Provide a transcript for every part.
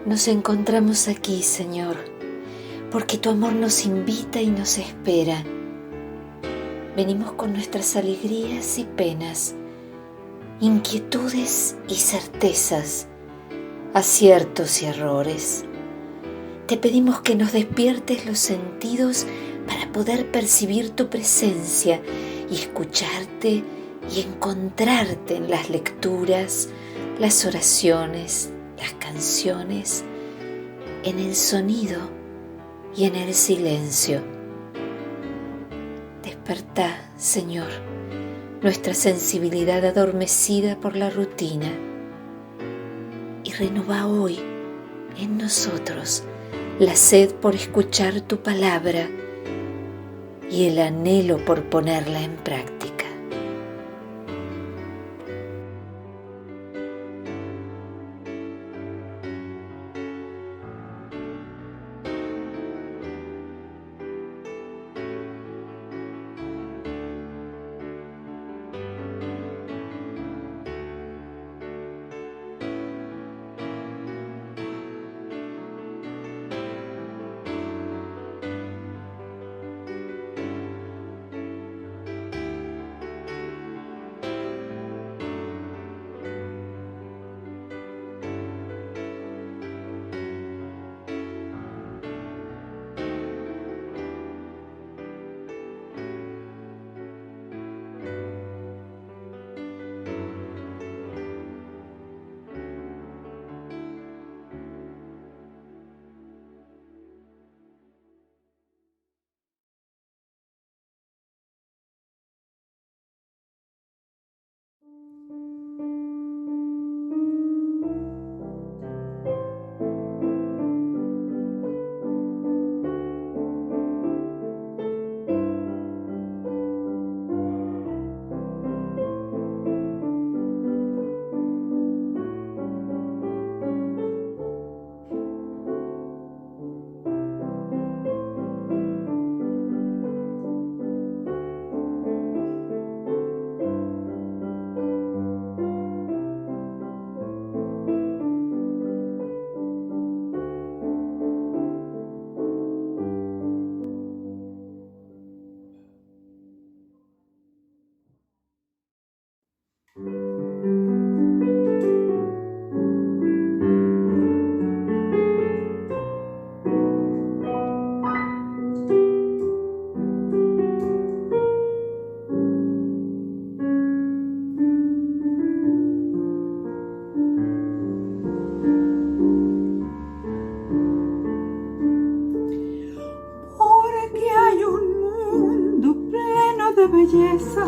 Nos encontramos aquí, Señor, porque tu amor nos invita y nos espera. Venimos con nuestras alegrías y penas, inquietudes y certezas, aciertos y errores. Te pedimos que nos despiertes los sentidos para poder percibir tu presencia y escucharte y encontrarte en las lecturas, las oraciones, las canciones, en el sonido y en el silencio. Despertá, Señor, nuestra sensibilidad adormecida por la rutina y renová hoy en nosotros la sed por escuchar tu palabra y el anhelo por ponerla en práctica. Belleza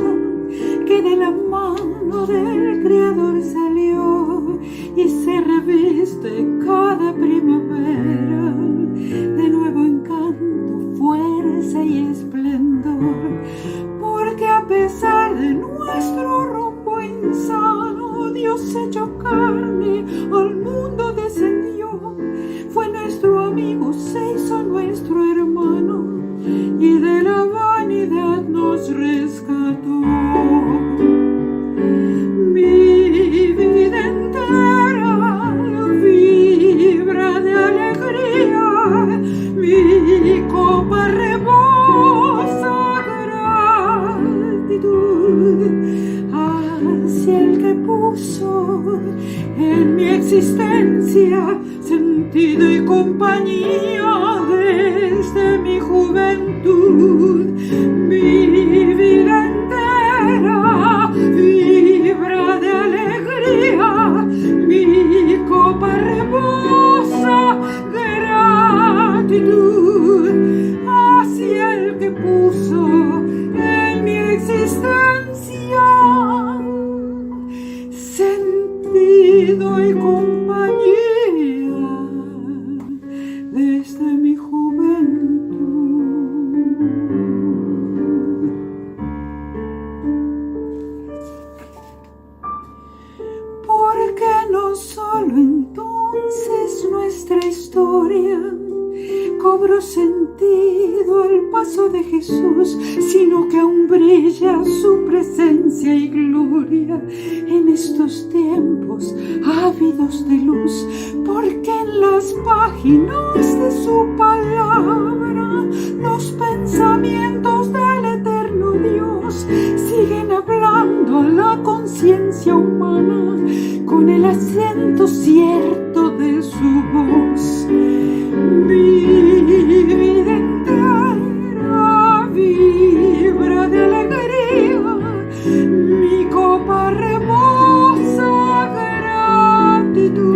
que de la mano del Creador salió y se reviste cada primavera de nuevo encanto, fuerza y esplendor, porque a pesar de nuestro rumbo insano, Dios hecho carne al mundo descendió, fue nuestro amigo, se hizo nuestro hermano y de la vanidad nos rescató. Mi vida entera vibra de alegría, mi copa rebosa gratitud hacia el que puso en mi existencia sentido y compañía desde mi juventud. Mi vida entera vibra de alegría, mi copa rebosa gratitud hacia el que puso en mi existencia sentido y compañía desde mi juventud. Porque no solo entonces nuestra historia cobró sentido al paso de Jesús, sino que aún brilla su presencia y gloria en estos tiempos ávidos de luz, porque en las páginas de su palabra los pensamientos del eterno Dios siguen hablando a la conciencia humana con el acento cierto de su voz. Mi vida entera vibra de alegría, mi copa rebosa gratitud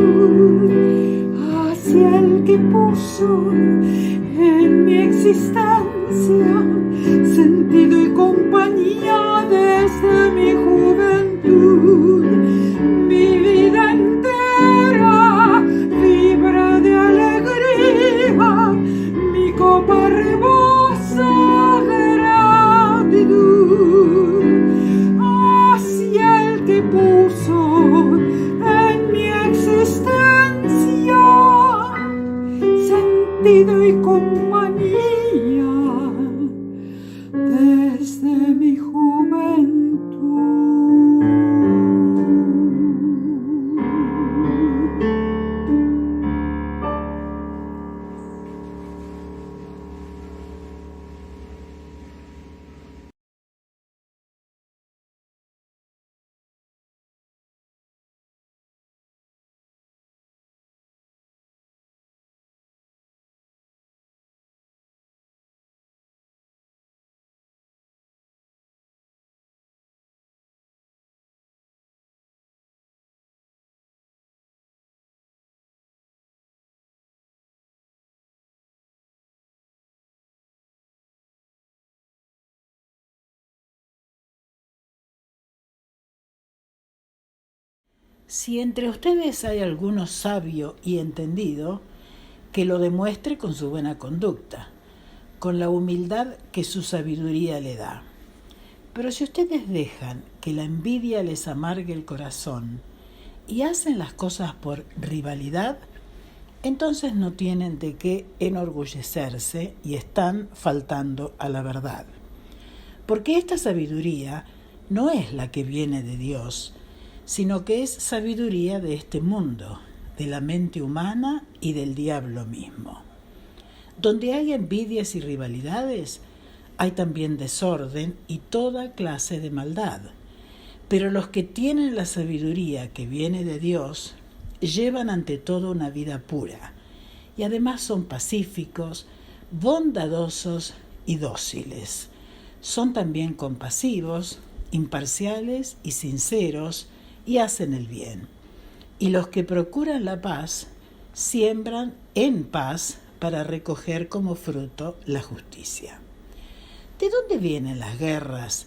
hacia el que puso en mi existencia sentido y compañía desde mi juventud. Mi vida entera vibra de alegría, mi copa rebosa gratitud hacia el que puso en mi existencia sentido y compañía desde mi juventud. Si entre ustedes hay alguno sabio y entendido, que lo demuestre con su buena conducta, con la humildad que su sabiduría le da. Pero si ustedes dejan que la envidia les amargue el corazón y hacen las cosas por rivalidad, entonces no tienen de qué enorgullecerse y están faltando a la verdad. Porque esta sabiduría no es la que viene de Dios, sino que es sabiduría de este mundo, de la mente humana y del diablo mismo. Donde hay envidias y rivalidades, hay también desorden y toda clase de maldad. Pero los que tienen la sabiduría que viene de Dios, llevan ante todo una vida pura, y además son pacíficos, bondadosos y dóciles. Son también compasivos, imparciales y sinceros, y hacen el bien. Y los que procuran la paz, siembran en paz para recoger como fruto la justicia. ¿De dónde vienen las guerras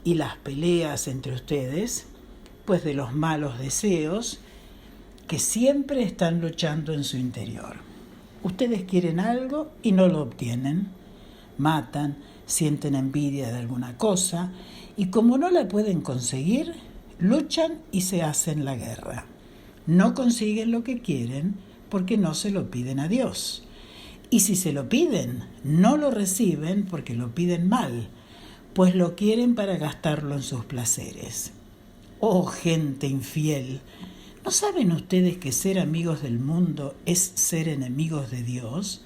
y las peleas entre ustedes? Pues de los malos deseos que siempre están luchando en su interior. Ustedes quieren algo y no lo obtienen. Matan, sienten envidia de alguna cosa y como no la pueden conseguir, luchan y se hacen la guerra. No consiguen lo que quieren porque no se lo piden a Dios. Y si se lo piden, no lo reciben porque lo piden mal, pues lo quieren para gastarlo en sus placeres. Oh, gente infiel, ¿no saben ustedes que ser amigos del mundo es ser enemigos de Dios?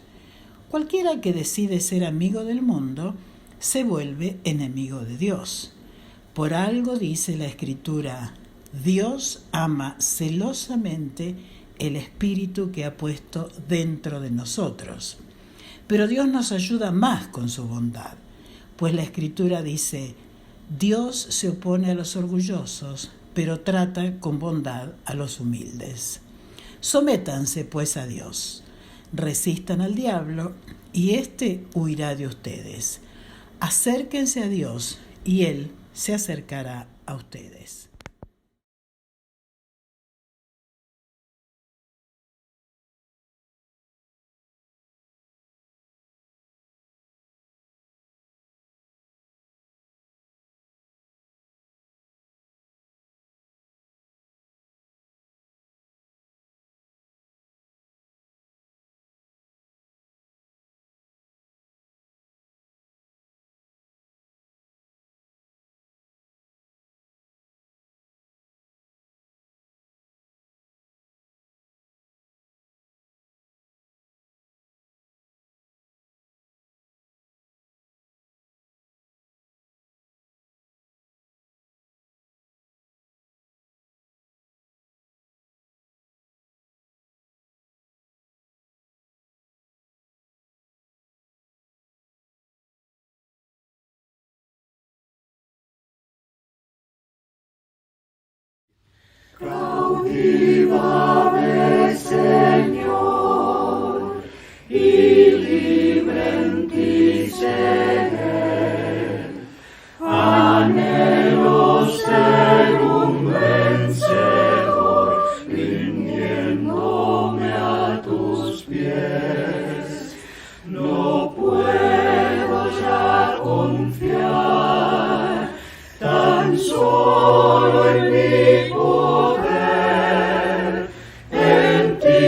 Cualquiera que decide ser amigo del mundo se vuelve enemigo de Dios. Por algo dice la Escritura, Dios ama celosamente el espíritu que ha puesto dentro de nosotros. Pero Dios nos ayuda más con su bondad, pues la Escritura dice, Dios se opone a los orgullosos, pero trata con bondad a los humildes. Sométanse pues a Dios, resistan al diablo y éste huirá de ustedes. Acérquense a Dios y Él se acercará a ustedes. Cautivame, Señor, y libre en ti seré. Anhelo ser un vencedor, rindiéndome a tus pies. No puedo ya confiar tan solo en mi poder. En ti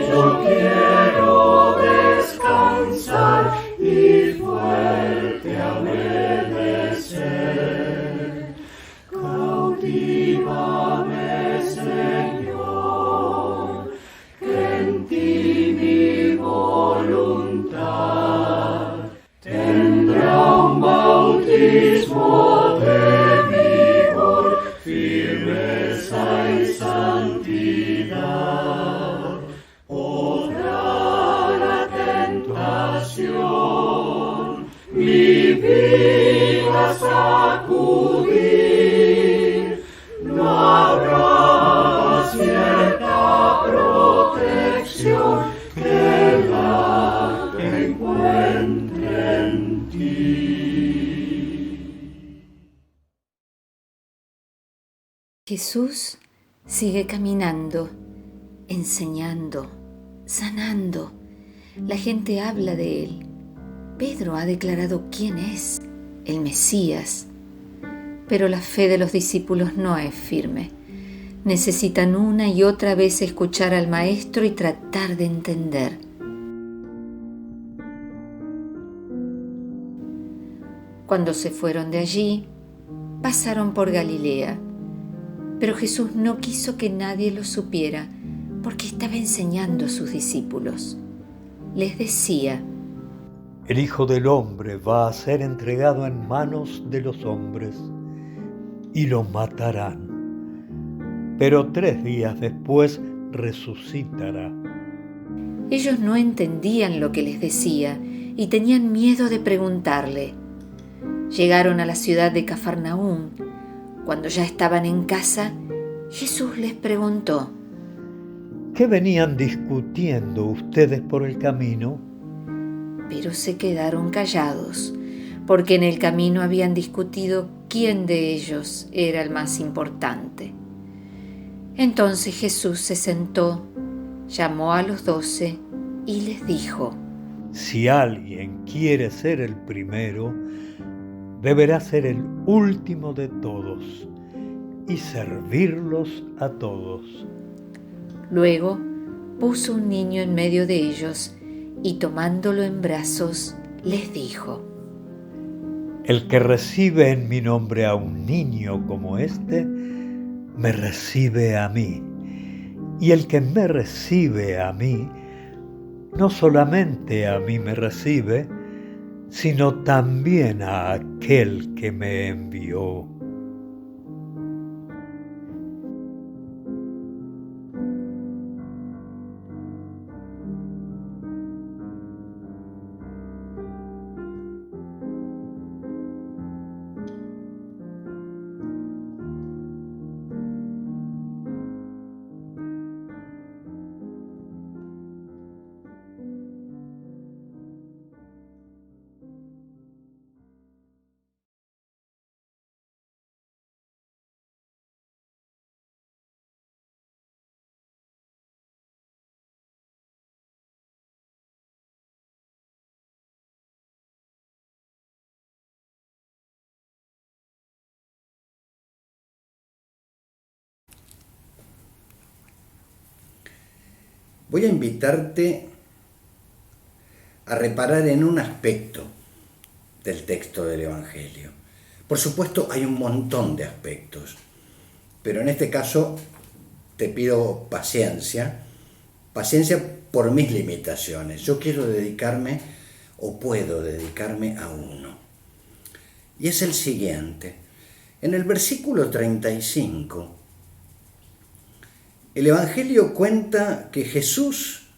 yo quiero descansar y fuerte obedecer. Cautívame, Señor, que en ti mi voluntad tendrá un bautismo de vigor, firmeza y santidad. Podrá la tentación mi vida sacudir, no habrá cierta protección que la encuentre en ti. Jesús sigue caminando, enseñando, sanando. La gente habla de él. Pedro ha declarado quién es, el Mesías. Pero la fe de los discípulos no es firme. Necesitan una y otra vez escuchar al Maestro y tratar de entender. Cuando se fueron de allí, pasaron por Galilea. Pero Jesús no quiso que nadie lo supiera porque estaba enseñando a sus discípulos. Les decía: El Hijo del Hombre va a ser entregado en manos de los hombres y lo matarán, pero 3 días después resucitará. Ellos no entendían lo que les decía y tenían miedo de preguntarle. Llegaron a la ciudad de Cafarnaúm. Cuando ya estaban en casa, Jesús les preguntó: ¿Qué venían discutiendo ustedes por el camino? Pero se quedaron callados, porque en el camino habían discutido quién de ellos era el más importante. Entonces Jesús se sentó, llamó a los 12 y les dijo: Si alguien quiere ser el primero, deberá ser el último de todos y servirlos a todos. Luego puso un niño en medio de ellos y tomándolo en brazos les dijo: El que recibe en mi nombre a un niño como este, me recibe a mí. Y el que me recibe a mí, no solamente a mí me recibe, sino también a aquel que me envió. Voy a invitarte a reparar en un aspecto del texto del Evangelio. Por supuesto, hay un montón de aspectos, pero en este caso te pido paciencia por mis limitaciones. Yo quiero dedicarme, o puedo dedicarme a uno. Y es el siguiente. En el versículo 35, el Evangelio cuenta que Jesús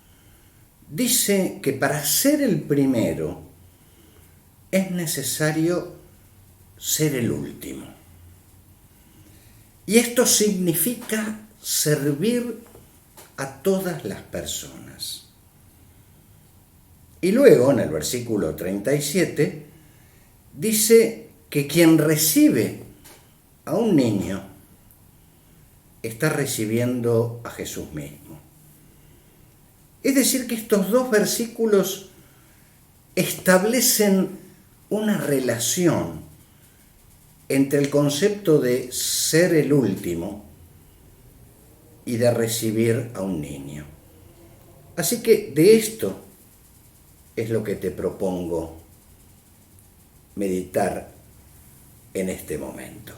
dice que para ser el primero es necesario ser el último. Y esto significa servir a todas las personas. Y luego, en el versículo 37, dice que quien recibe a un niño está recibiendo a Jesús mismo. Es decir, que estos dos versículos establecen una relación entre el concepto de ser el último y de recibir a un niño. Así que de esto es lo que te propongo meditar en este momento.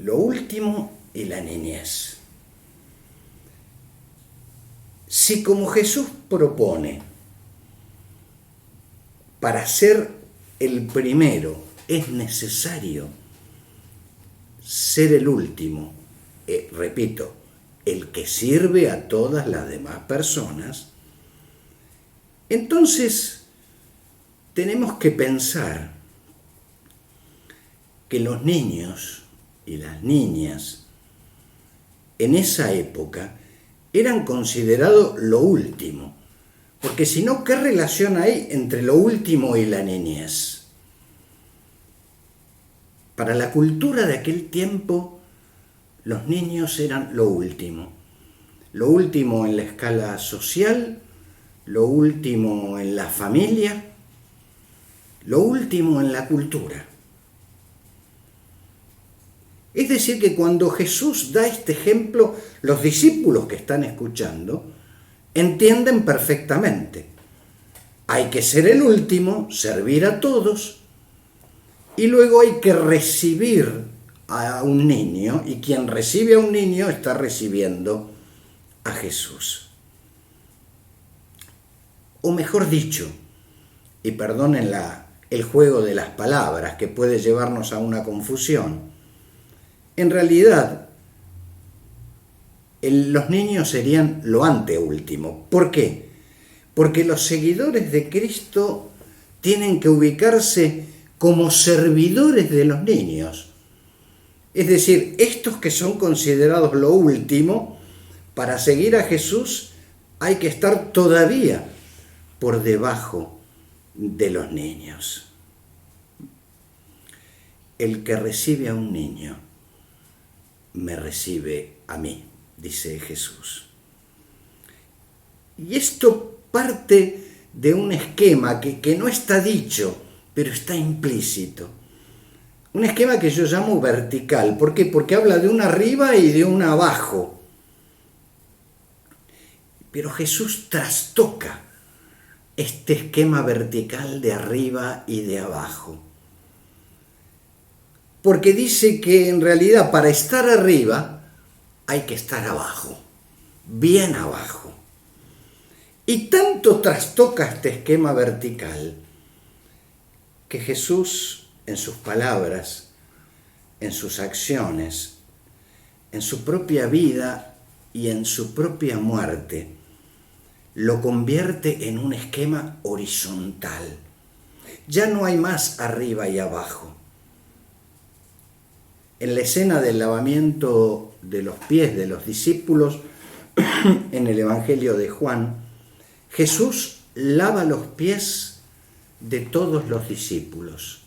Lo último y la niñez. Si como Jesús propone, para ser el primero es necesario ser el último, repito, el que sirve a todas las demás personas, entonces tenemos que pensar que los niños y las niñas en esa época eran considerados lo último, porque si no, ¿qué relación hay entre lo último y la niñez? Para la cultura de aquel tiempo, los niños eran lo último en la escala social, lo último en la familia, lo último en la cultura. Es decir, que cuando Jesús da este ejemplo, los discípulos que están escuchando entienden perfectamente. Hay que ser el último, servir a todos, y luego hay que recibir a un niño, y quien recibe a un niño está recibiendo a Jesús. O mejor dicho, y perdonen el juego de las palabras que puede llevarnos a una confusión, en realidad los niños serían lo anteúltimo. ¿Por qué? Porque los seguidores de Cristo tienen que ubicarse como servidores de los niños. Es decir, estos que son considerados lo último, para seguir a Jesús hay que estar todavía por debajo de los niños. El que recibe a un niño me recibe a mí, dice Jesús. Y esto parte de un esquema que no está dicho, pero está implícito. Un esquema que yo llamo vertical. ¿Por qué? Porque habla de un arriba y de un abajo. Pero Jesús trastoca este esquema vertical de arriba y de abajo. Porque dice que en realidad para estar arriba hay que estar abajo, bien abajo. Y tanto trastoca este esquema vertical que Jesús, en sus palabras, en sus acciones, en su propia vida y en su propia muerte, lo convierte en un esquema horizontal. Ya no hay más arriba y abajo. En la escena del lavamiento de los pies de los discípulos, en el Evangelio de Juan, Jesús lava los pies de todos los discípulos.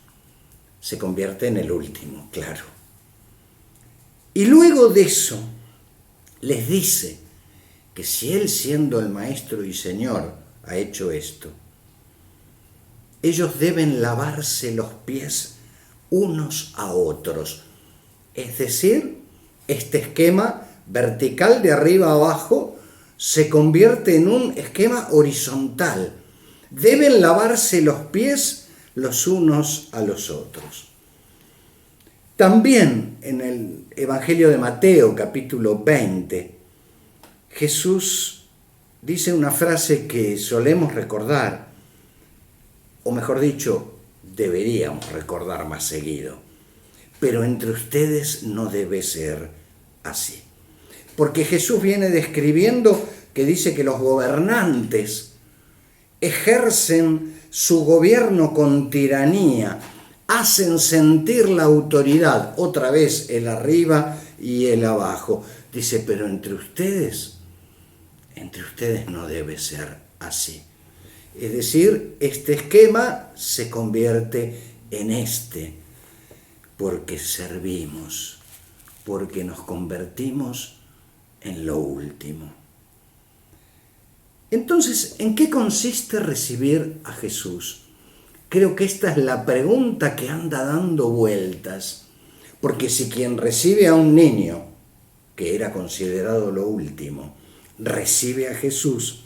Se convierte en el último, claro. Y luego de eso, les dice que si Él, siendo el Maestro y Señor, ha hecho esto, ellos deben lavarse los pies unos a otros. Es decir, este esquema vertical de arriba a abajo se convierte en un esquema horizontal. Deben lavarse los pies los unos a los otros. También en el Evangelio de Mateo, capítulo 20, Jesús dice una frase que solemos recordar, o mejor dicho, deberíamos recordar más seguido. Pero entre ustedes no debe ser así. Porque Jesús viene describiendo que dice que los gobernantes ejercen su gobierno con tiranía, hacen sentir la autoridad, otra vez el arriba y el abajo. dice, pero entre ustedes no debe ser así. Es decir, este esquema se convierte en porque servimos, porque nos convertimos en lo último. Entonces, ¿en qué consiste recibir a Jesús? Creo que esta es la pregunta que anda dando vueltas, porque si quien recibe a un niño, que era considerado lo último, recibe a Jesús,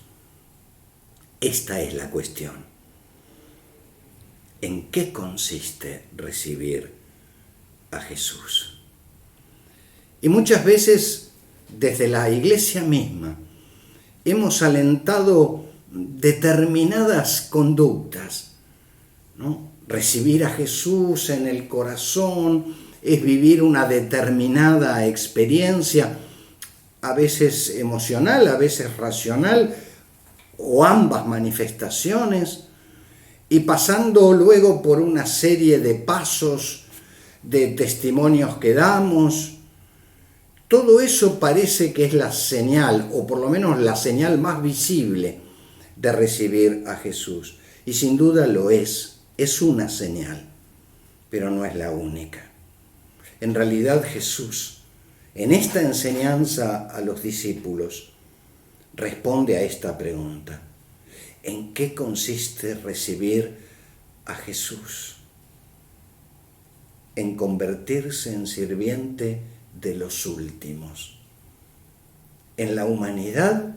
esta es la cuestión. ¿En qué consiste recibir a Jesús? Y muchas veces, desde la iglesia misma, hemos alentado determinadas conductas, ¿no? Recibir a Jesús en el corazón es vivir una determinada experiencia, a veces emocional, a veces racional, o ambas manifestaciones, y pasando luego por una serie de pasos, de testimonios que damos. Todo eso parece que es la señal, o por lo menos la señal más visible de recibir a Jesús. Y sin duda lo es una señal, pero no es la única. En realidad Jesús, en esta enseñanza a los discípulos, responde a esta pregunta: ¿en qué consiste recibir a Jesús? En convertirse en sirviente de los últimos. En la humanidad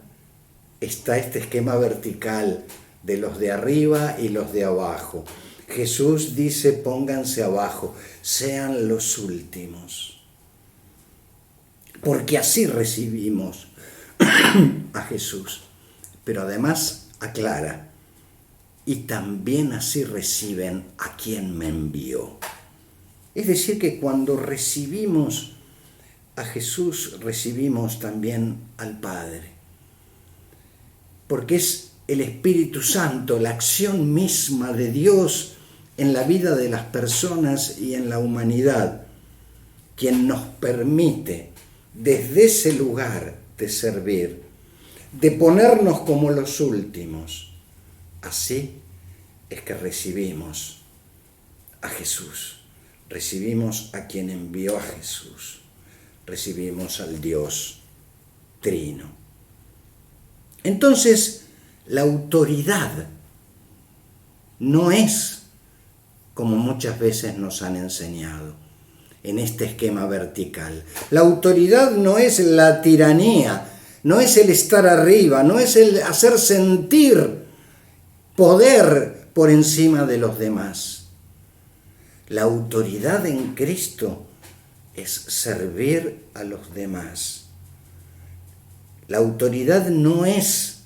está este esquema vertical de los de arriba y los de abajo. Jesús dice: pónganse abajo, sean los últimos. Porque así recibimos a Jesús. Pero además aclara: y también así reciben a quien me envió. Es decir, que cuando recibimos a Jesús, recibimos también al Padre. Porque es el Espíritu Santo, la acción misma de Dios en la vida de las personas y en la humanidad, quien nos permite desde ese lugar de servir, de ponernos como los últimos. Así es que recibimos a Jesús, recibimos a quien envió a Jesús, recibimos al Dios Trino. Entonces, la autoridad no es como muchas veces nos han enseñado en este esquema vertical. La autoridad no es la tiranía, no es el estar arriba, no es el hacer sentir poder por encima de los demás. La autoridad en Cristo es servir a los demás. La autoridad no es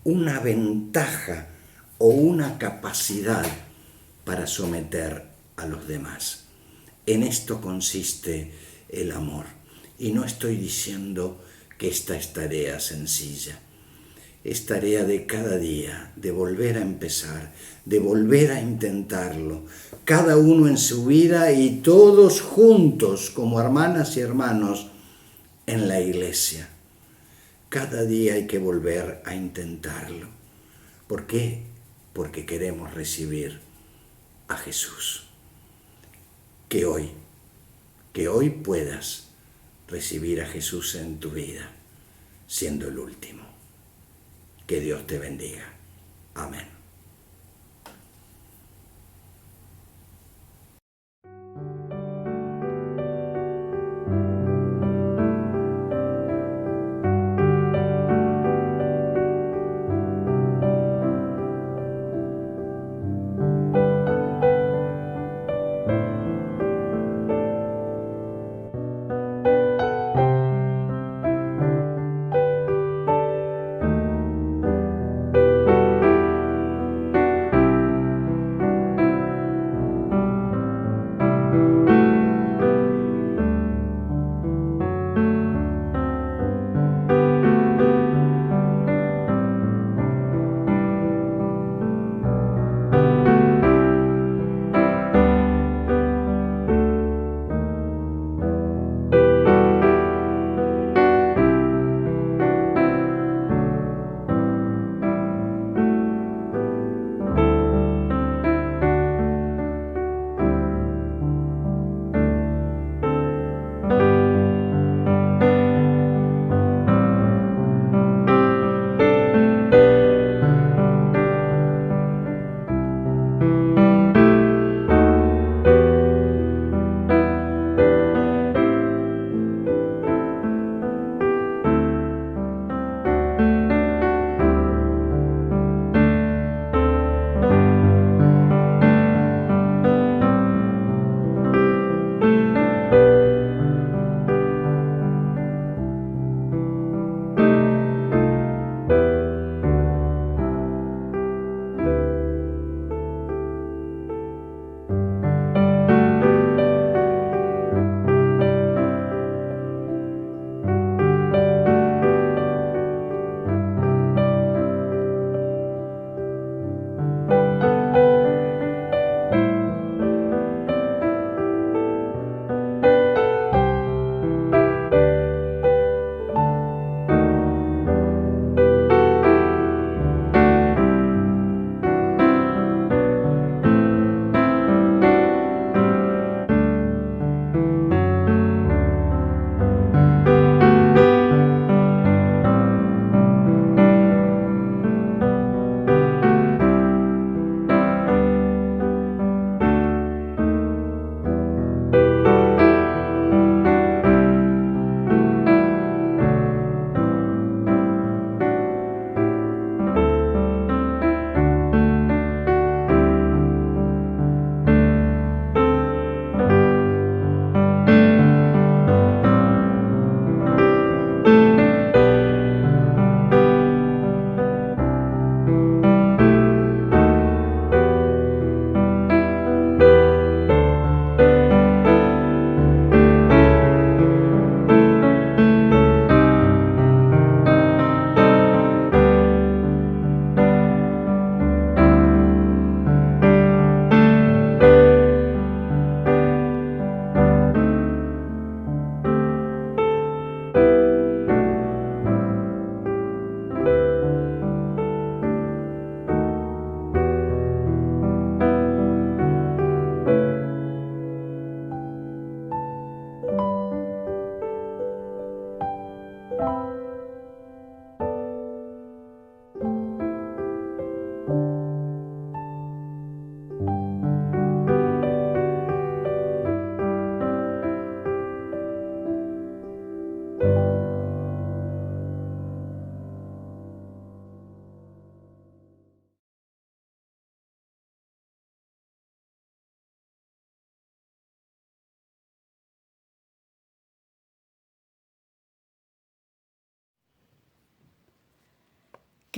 una ventaja o una capacidad para someter a los demás. En esto consiste el amor. Y no estoy diciendo que esta es tarea sencilla. Es tarea de cada día, de volver a empezar, de volver a intentarlo. Cada uno en su vida y todos juntos como hermanas y hermanos en la iglesia. Cada día hay que volver a intentarlo. ¿Por qué? Porque queremos recibir a Jesús. Que hoy puedas recibir a Jesús en tu vida, siendo el último. Que Dios te bendiga. Amén.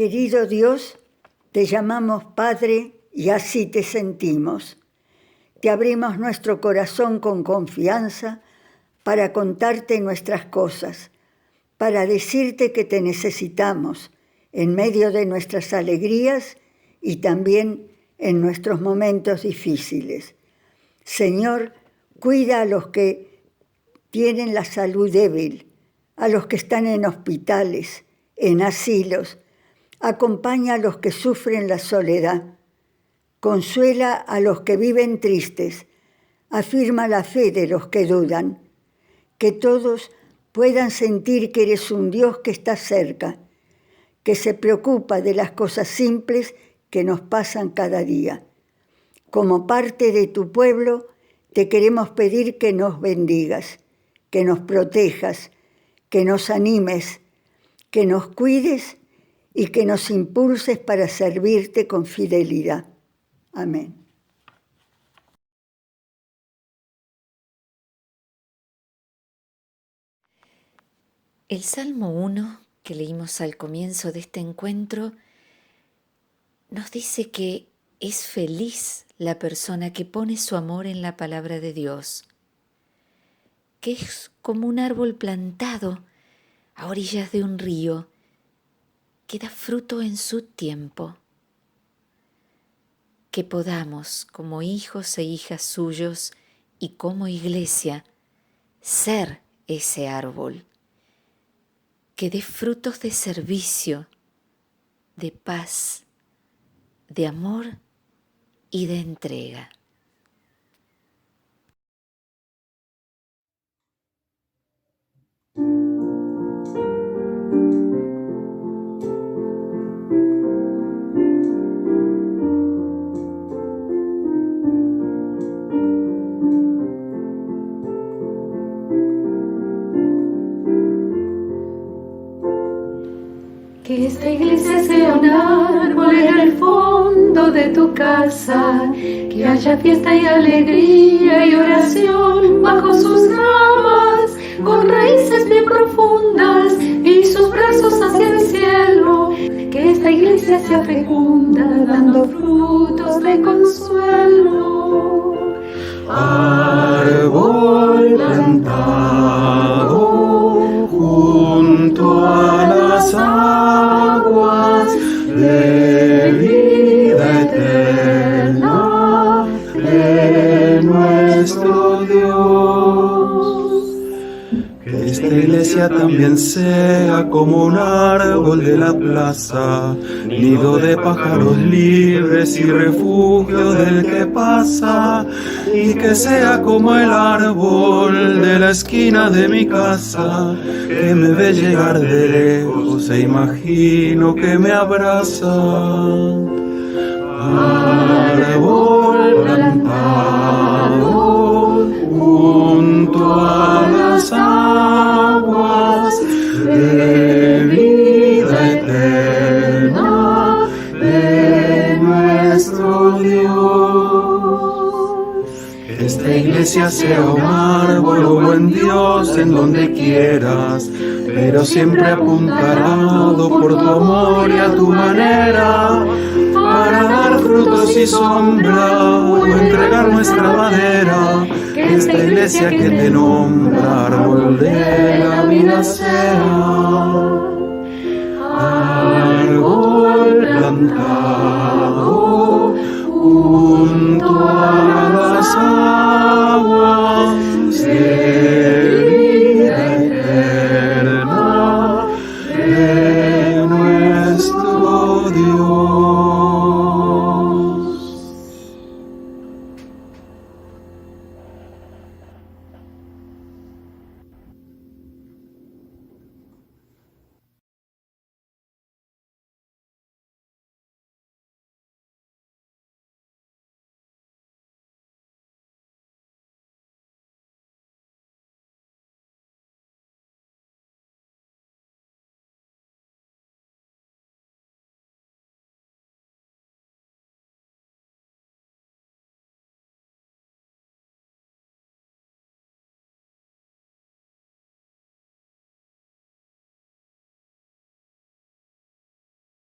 Querido Dios, te llamamos Padre y así te sentimos. Te abrimos nuestro corazón con confianza para contarte nuestras cosas, para decirte que te necesitamos en medio de nuestras alegrías y también en nuestros momentos difíciles. Señor, cuida a los que tienen la salud débil, a los que están en hospitales, en asilos. Acompaña a los que sufren la soledad. Consuela a los que viven tristes. Afirma la fe de los que dudan. Que todos puedan sentir que eres un Dios que está cerca, que se preocupa de las cosas simples que nos pasan cada día. Como parte de tu pueblo, te queremos pedir que nos bendigas, que nos protejas, que nos animes, que nos cuides y que nos impulses para servirte con fidelidad. Amén. El Salmo 1 que leímos al comienzo de este encuentro nos dice que es feliz la persona que pone su amor en la palabra de Dios, que es como un árbol plantado a orillas de un río que da fruto en su tiempo. Que podamos, como hijos e hijas suyos y como iglesia, ser ese árbol que dé frutos de servicio, de paz, de amor y de entrega. Que esta iglesia sea un árbol en el fondo de tu casa, que haya fiesta y alegría y oración bajo sus ramas, con raíces bien profundas y sus brazos hacia el cielo. Que esta iglesia sea fecunda, dando frutos de consuelo. Árbol plantado junto a las aguas de vida eterna de nuestro Dios. Que esta iglesia también sea como un árbol de la plaza, nido de pájaros libres y refugio del que pasa, y que sea como el árbol de la esquina de mi casa, que me ve llegar de lejos e imagino que me abraza. Árbol plantado junto a las aguas de vida eterna de nuestro Dios. Que esta iglesia sea un árbol, oh buen Dios, en donde quieras, pero siempre apuntalado por tu amor y a tu manera, para dar frutos y sombra o entregar nuestra madera. Que esta iglesia que te nombra árbol de la vida sea. Árbol plantado